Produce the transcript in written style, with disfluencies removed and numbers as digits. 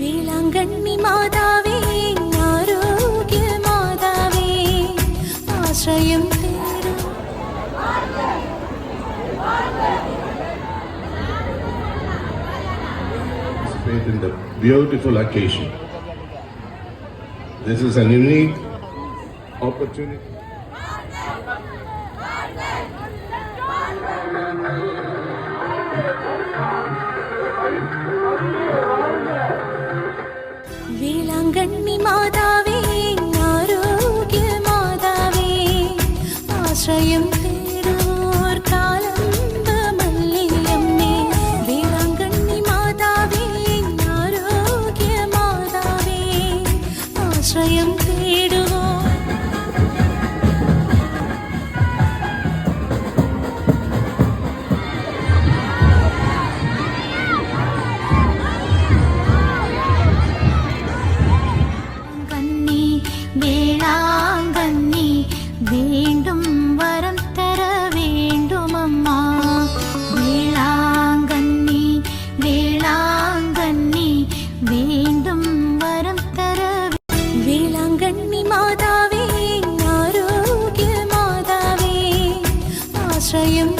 വേളാങ്കണ്ണി മാതാവേ ആരോഗ്യ മാതാവേ ആശ്രയം in the beautiful occasion. This is an unique opportunity. Velankanni മാതാവേ ആരോഗ്യ മാതാവേ ആശ്രയം തേടുവോർ കാലംബമല്ലിയമ്മേ വേളാങ്കണ്ണി മാതാവേ ആരോഗ്യ മാതാവേ ആശ്രയം തേടുവോർ வேளாங்கண்ணி வேண்டும் வரம் தர வேண்டும் அம்மா வேளாங்கண்ணி வேளாங்கண்ணி வேண்டும் வரம் தர வேளாங்கண்ணி மாதாவே ஆரோக்கிய மாதாவே ஆശ്രയം